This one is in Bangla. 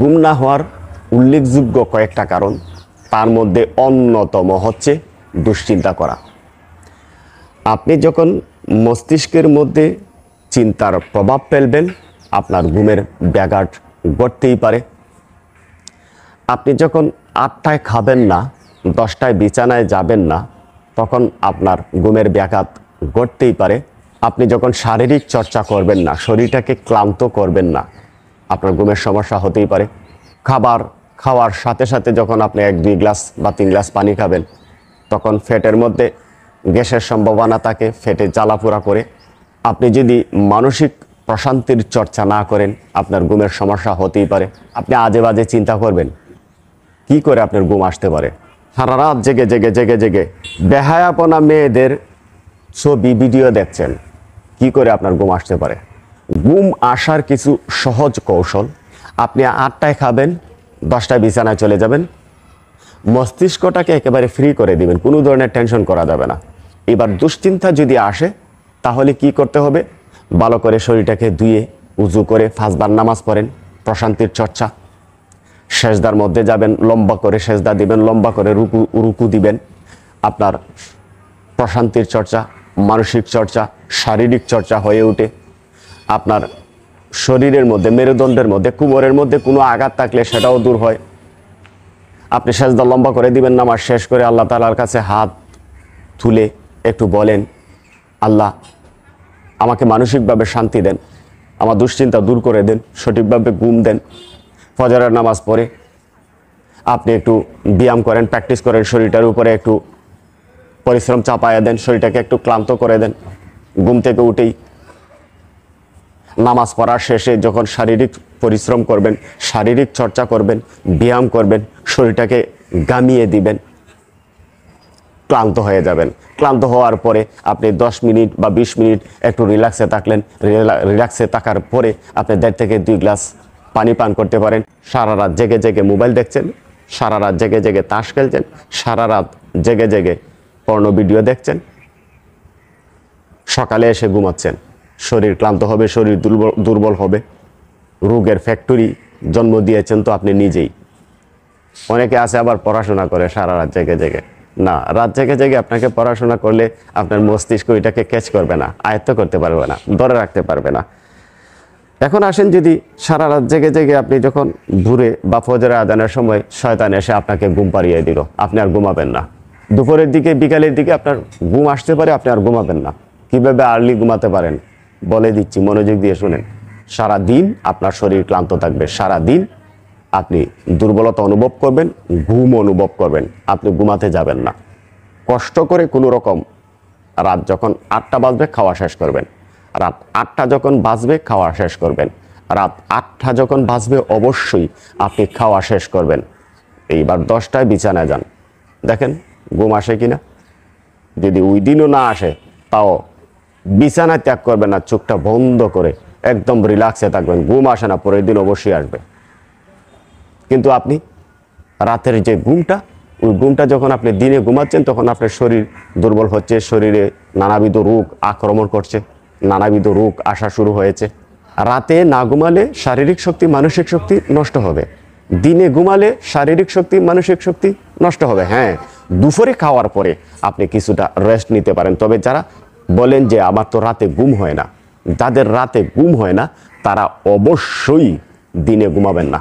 ঘুম না হওয়ার উল্লেখযোগ্য কয়েকটা কারণ, তার মধ্যে অন্যতম হচ্ছে দুশ্চিন্তা করা। আপনি যখন মস্তিষ্কের মধ্যে চিন্তার প্রভাব ফেলবেন, আপনার ঘুমের ব্যাঘাত ঘটতেই পারে। আপনি যখন 8টায় খাবেন না, 10টায় বিছানায় যাবেন না, তখন আপনার ঘুমের ব্যাঘাত ঘটতেই পারে। আপনি যখন শারীরিক চর্চা করবেন না, শরীরটাকে ক্লান্ত করবেন না, আপনার ঘুমের সমস্যা হতেই পারে। খাবার খাওয়ার সাথে সাথে যখন আপনি 1-2 গ্লাস বা 3 গ্লাস পানি খাবেন, তখন ফ্যাটের মধ্যে গ্যাসের সম্ভাবনা থাকে, ফ্যাটে জ্বালাপোড়া করে। আপনি যদি মানসিক প্রশান্তির চর্চা না করেন, আপনার ঘুমের সমস্যা হতেই পারে। আপনি আজে বাজে চিন্তা করবেন, কি করে আপনার ঘুম আসতে পারে? সারা রাত জেগে জেগে জেগে জেগে বেহায়াপনা মেয়েদের ছবি ভিডিও দেখছেন, কি করে আপনার ঘুম আসতে পারে? ঘুম আসার কিছু সহজ কৌশল। আপনি 8টায় খাবেন, 10টায় বিছানায় চলে যাবেন, মস্তিষ্কটাকে একেবারে ফ্রি করে দিবেন, কোনো ধরনের টেনশন করা যাবে না। এবার দুশ্চিন্তা যদি আসে, তাহলে কি করতে হবে? ভালো করে শরীরটাকে ধুয়ে উজু করে 5 বার নামাজ পড়েন, প্রশান্তির চর্চা। সেজদার মধ্যে যাবেন, লম্বা করে সেজদা দিবেন, লম্বা করে রুকু দিবেন। আপনার প্রশান্তির চর্চা, মানসিক চর্চা, শারীরিক চর্চা হয়ে ওঠে। আপনার শরীরের মধ্যে, মেরুদণ্ডের মধ্যে, কোমরের মধ্যে কোনো আঘাত থাকলে সেটাও দূর হয়। আপনি সেজদা লম্বা করে দিবেন, নামাজ শেষ করে আল্লাহ তাআলার কাছে হাত তুলে একটু বলেন, আল্লাহ আমাকে মানসিকভাবে শান্তি দেন, আমার দুশ্চিন্তা দূর করে দেন, সঠিকভাবে ঘুম দেন। ফজরের নামাজ পড়ে আপনি একটু ব্যায়াম করেন, প্র্যাকটিস করেন, শরীরটার উপরে একটু পরিশ্রম চাপায়া দেন, শরীরটাকে একটু ক্লান্ত করে দেন। ঘুম থেকে উঠেই নামাজ পড়ার শেষে যখন শারীরিক পরিশ্রম করবেন, শারীরিক চর্চা করবেন, ব্যায়াম করবেন, শরীরটাকে গামিয়ে দিবেন, ক্লান্ত হয়ে যাবেন। ক্লান্ত হওয়ার পরে আপনি 10 মিনিট বা 20 মিনিট একটু রিল্যাক্সে থাকলেন। রিল্যাক্সে থাকার পরে আপনি 1.5 থেকে 2 গ্লাস পানি পান করতে পারেন। সারা রাত জেগে জেগে মোবাইল দেখছেন, সারা রাত জেগে জেগে তাস খেলছেন, সারা রাত জেগে জেগে পর্ন ভিডিও দেখছেন, সকালে এসে ঘুমাচ্ছেন। শরীর ক্লান্ত হবে, শরীর দুর্বল হবে। রোগের ফ্যাক্টরি জন্ম দিয়েছেন তো আপনি নিজেই। অনেকে আছে আবার পড়াশোনা করে সারা রাত জেগে জেগে। না, রাত জেগে জেগে আপনাকে পড়াশোনা করলে আপনার মস্তিষ্ক এটাকে ক্যাচ করবে না, আয়ত্ত করতে পারবে না, ধরে রাখতে পারবে না। এখন আসেন, যদি সারা রাত জেগে জেগে আপনি যখন ভোরে বা ফজরের আজানের সময় শয়তান এসে আপনাকে ঘুম পাড়িয়ে দিল, আপনি আর ঘুমাবেন না। দুপুরের দিকে, বিকালের দিকে আপনার ঘুম আসতে পারে, আপনি আর ঘুমাবেন না। কীভাবে আর্লি ঘুমাতে পারেন বলে দিচ্ছি, মনোযোগ দিয়ে শুনেন। সারা দিন আপনার শরীর ক্লান্ত থাকবে, সারা দিন আপনি দুর্বলতা অনুভব করবেন, ঘুম অনুভব করবেন, আপনি ঘুমাতে যাবেন না। কষ্ট করে কোনো রকম রাত যখন 8টা বাজবে খাওয়া শেষ করবেন, রাত 8টা যখন বাজবে খাওয়া শেষ করবেন, রাত 8টা যখন বাজবে অবশ্যই আপনি খাওয়া শেষ করবেন। এইবার 10টায় বিছানায় যান, দেখেন ঘুম আসে কিনা। যদি ওই দিনও না আসে, তাও বিছানায় ত্যাগ করবেন না, চোখটা বন্ধ করে একদম রিল্যাক্সে থাকবেন। ঘুম আসে না, পরের দিন অবশ্যই আসবে। কিন্তু আপনি রাতের যে ঘুমটা, ওই ঘুমটা যখন আপনি দিনে ঘুমাচ্ছেন, তখন আপনার শরীর দুর্বল হচ্ছে, শরীরে নানাবিধ রোগ আক্রমণ করছে, নানাবিধ রোগ আসা শুরু হয়েছে। রাতে না ঘুমালে শারীরিক শক্তি, মানসিক শক্তি নষ্ট হবে। দিনে ঘুমালে শারীরিক শক্তি, মানসিক শক্তি নষ্ট হবে। হ্যাঁ, দুপুরে খাওয়ার পরে আপনি কিছুটা রেস্ট নিতে পারেন। তবে যারা বলেন যে আমার তো রাতে ঘুম হয় না, যাদের রাতে ঘুম হয় না, তারা অবশ্যই দিনে ঘুমাবেন না।